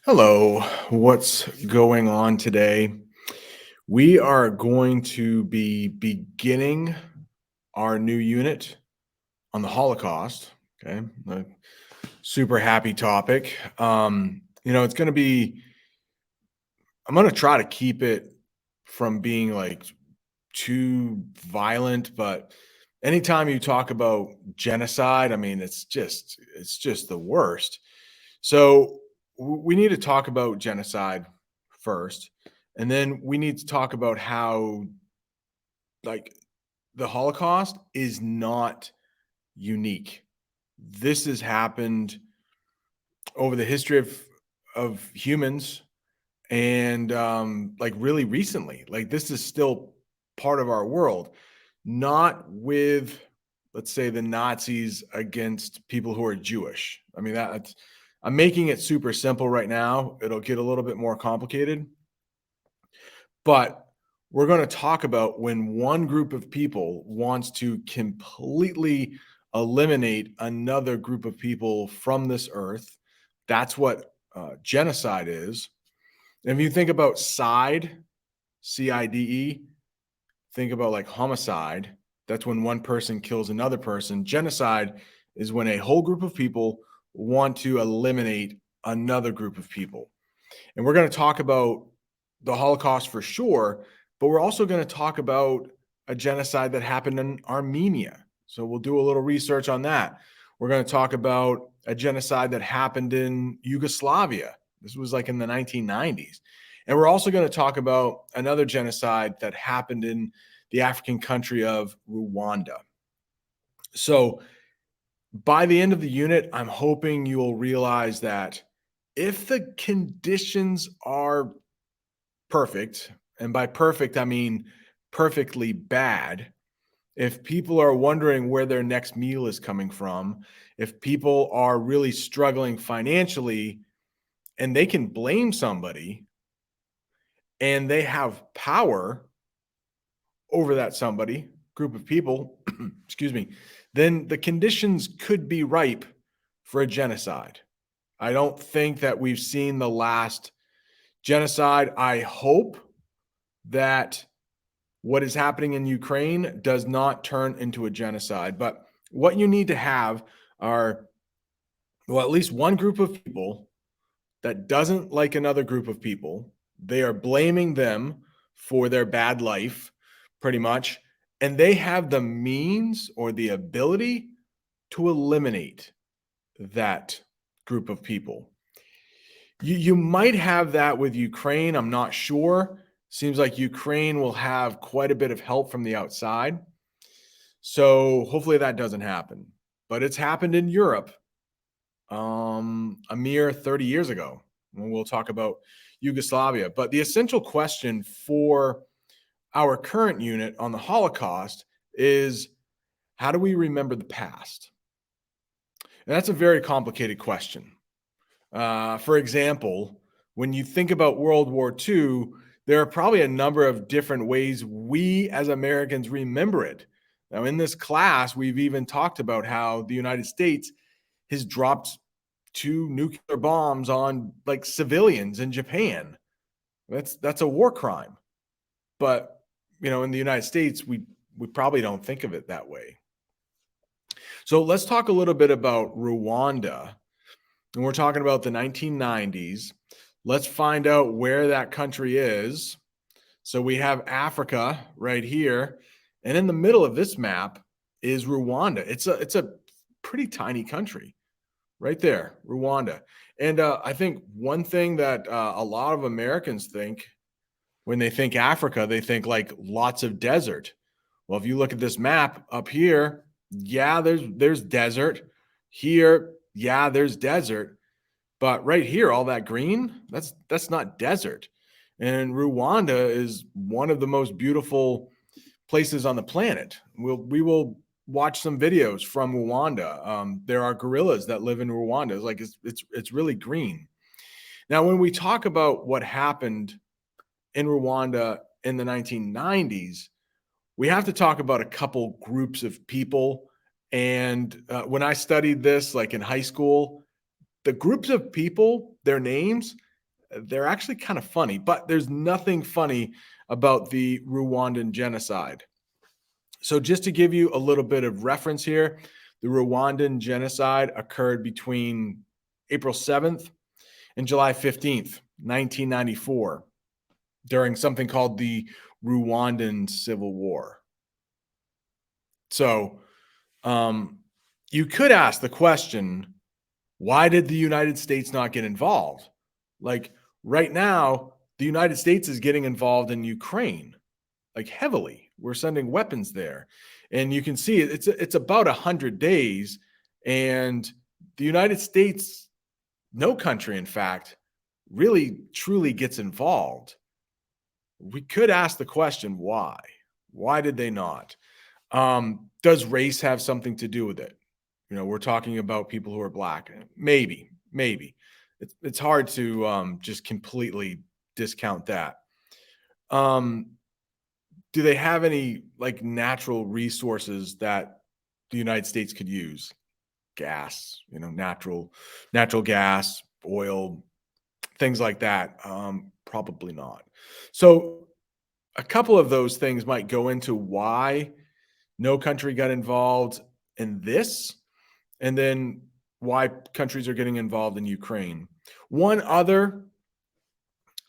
Hello, what's going on today? We are going to be beginning our new unit on the Holocaust. Okay, a super happy topic. It's going to be, I'm going to try to keep it from being like too violent, but anytime you talk about genocide, I mean, it's just the worst. So we need to talk about genocide first, and then we need to talk about how like the Holocaust is not unique. This has happened over the history of humans, and like really recently. Like this is still part of our world, not with, let's say, the Nazis against people who are Jewish. I mean, that's, I'm making it super simple right now. It'll get a little bit more complicated, but we're going to talk about when one group of people wants to completely eliminate another group of people from this earth. That's what genocide is. And if you think about side, CIDE, think about like homicide. That's when one person kills another person. Genocide is when a whole group of people want to eliminate another group of people. And we're going to talk about the Holocaust for sure, but we're also going to talk about a genocide that happened in Armenia. So we'll do a little research on that. We're going to talk about a genocide that happened in Yugoslavia. This was like in the 1990s. And we're also going to talk about another genocide that happened in the African country of Rwanda. So by the end of the unit, I'm hoping you will realize that if the conditions are perfect, and by perfect, I mean perfectly bad, if people are wondering where their next meal is coming from, if people are really struggling financially and they can blame somebody and they have power over that somebody, group of people, excuse me, then the conditions could be ripe for a genocide. I don't think that we've seen the last genocide. I hope that what is happening in Ukraine does not turn into a genocide. But what you need to have are, well, at least one group of people that doesn't like another group of people. They are blaming them for their bad life, pretty much. And they have the means or the ability to eliminate that group of people. You might have that with Ukraine. I'm not sure. Seems like Ukraine will have quite a bit of help from the outside. So hopefully that doesn't happen. But it's happened in Europe a mere 30 years ago. And we'll talk about Yugoslavia. But the essential question for our current unit on the Holocaust is, how do we remember the past? And that's a very complicated question. For example, when you think about World War II, there are probably a number of different ways we as Americans remember it. Now, in this class, we've even talked about how the United States has dropped two nuclear bombs on like civilians in Japan. That's a war crime. But in the United States, we probably don't think of it that way. So let's talk a little bit about Rwanda. And we're talking about the 1990s. Let's find out where that country is. So we have Africa right here, and in the middle of this map is Rwanda. It's a pretty tiny country right there, Rwanda. And I think one thing that a lot of Americans think when they think Africa, they think like lots of desert. Well, if you look at this map up here, yeah, there's desert. Here, yeah, there's desert. But right here, all that green, that's not desert. And Rwanda is one of the most beautiful places on the planet. We will watch some videos from Rwanda. There are gorillas that live in Rwanda. It's like it's really green. Now, when we talk about what happened in Rwanda in the 1990s, we have to talk about a couple groups of people. And when I studied this, like in high school, the groups of people, their names they're actually kind of funny, but there's nothing funny about the Rwandan genocide. So, just to give you a little bit of reference here, the Rwandan genocide occurred between April 7th and July 15th, 1994, during something called the Rwandan Civil War. So, um, you could ask the question, why did the United States not get involved? Like right now, the United States is getting involved in Ukraine, like heavily. We're sending weapons there, and you can see it's about 100 days, and the United States, no country, in fact, really truly gets involved. We could ask the question, why? Why did they not? Does race have something to do with it? We're talking about people who are black. Maybe, maybe. It's hard to just completely discount that. Um, do they have any like natural resources that the United States could use? Gas, natural gas, oil, things like that. Probably not. So a couple of those things might go into why no country got involved in this, and then why countries are getting involved in Ukraine. One other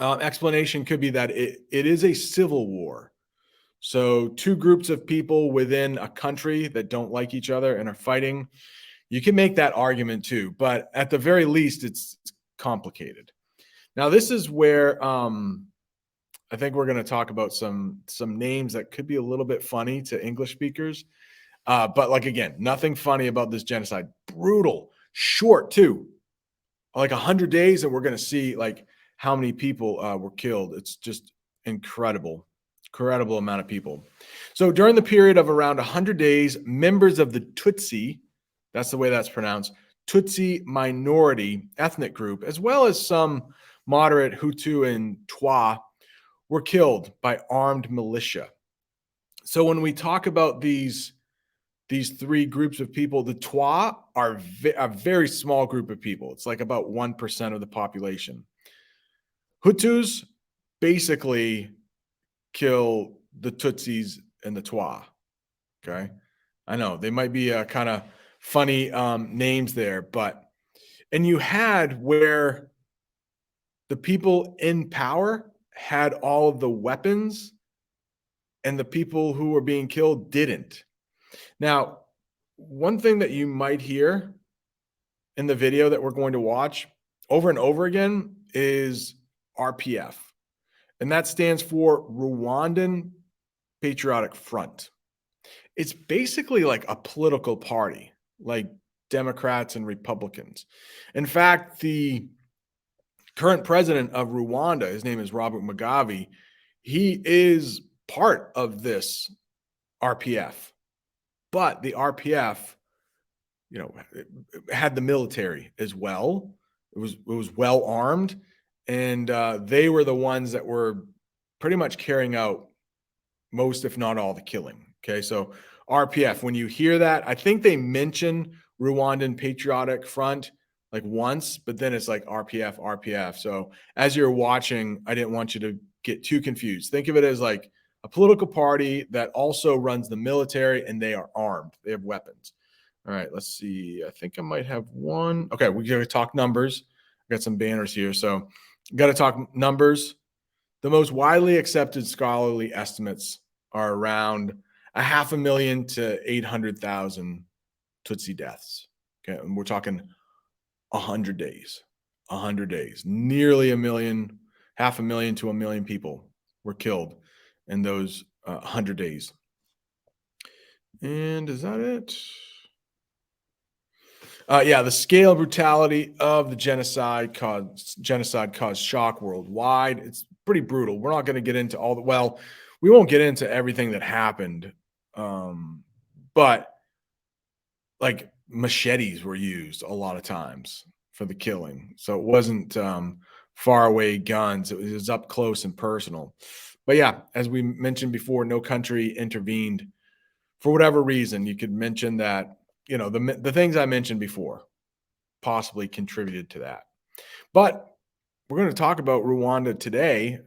explanation could be that it is a civil war. So, two groups of people within a country that don't like each other and are fighting. You can make that argument too, but at the very least, it's complicated. Now, this is where I think we're going to talk about some names that could be a little bit funny to English speakers. But like again, nothing funny about this genocide. Brutal, short too, like 100 days, and we're going to see like how many people were killed. It's just incredible amount of people. So during the period of around 100 days, members of the Tutsi, that's the way that's pronounced, Tutsi minority ethnic group, as well as some moderate Hutu and Twa, were killed by armed militia. So when we talk about these three groups of people, the Twa are a very small group of people. It's like about 1% of the population. Hutus basically kill the Tutsis and the Twa. Okay. I know they might be kind of funny names there, and you had where the people in power had all of the weapons and the people who were being killed didn't. Now, one thing that you might hear in the video that we're going to watch over and over again is RPF. And that stands for Rwandan Patriotic Front. It's basically like a political party, like Democrats and Republicans. In fact, the current president of Rwanda, his name is Robert Mugabe, he is part of this RPF. But the RPF, it had the military as well. It was well armed, and they were the ones that were pretty much carrying out most, if not all, the killing. Okay, so RPF. When you hear that, I think they mention Rwandan Patriotic Front like once, but then it's like RPF, RPF. So as you're watching, I didn't want you to get too confused. Think of it as like a political party that also runs the military, and they are armed. They have weapons. All right, let's see. I think I might have one. Okay, we're going to talk numbers. I got some banners here. So, got to talk numbers. The most widely accepted scholarly estimates are around 500,000 to 800,000 Tutsi deaths. Okay, and we're talking 100 days. 100 days. Nearly a million, 500,000 to 1 million people were killed in those 100 days. And is that it? The scale and brutality of the genocide caused shock worldwide. It's pretty brutal. We're not going to get into we won't get into everything that happened, but like machetes were used a lot of times for the killing, so it wasn't far away guns. It was up close and personal. But yeah, as we mentioned before, no country intervened for whatever reason. You could mention that the things I mentioned before possibly contributed to that. But we're going to talk about Rwanda today,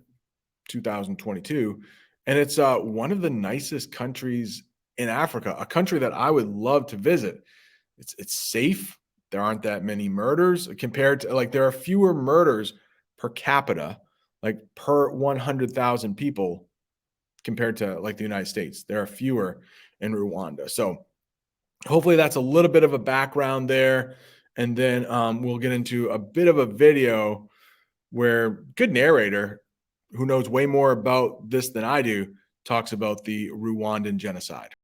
2022, and it's one of the nicest countries in Africa, a country that I would love to visit. It's safe. There aren't that many murders compared to like there are fewer murders per capita, like per 100,000 people compared to like the United States. There are fewer in Rwanda. So hopefully that's a little bit of a background there. And then we'll get into a bit of a video where good narrator who knows way more about this than I do talks about the Rwandan genocide.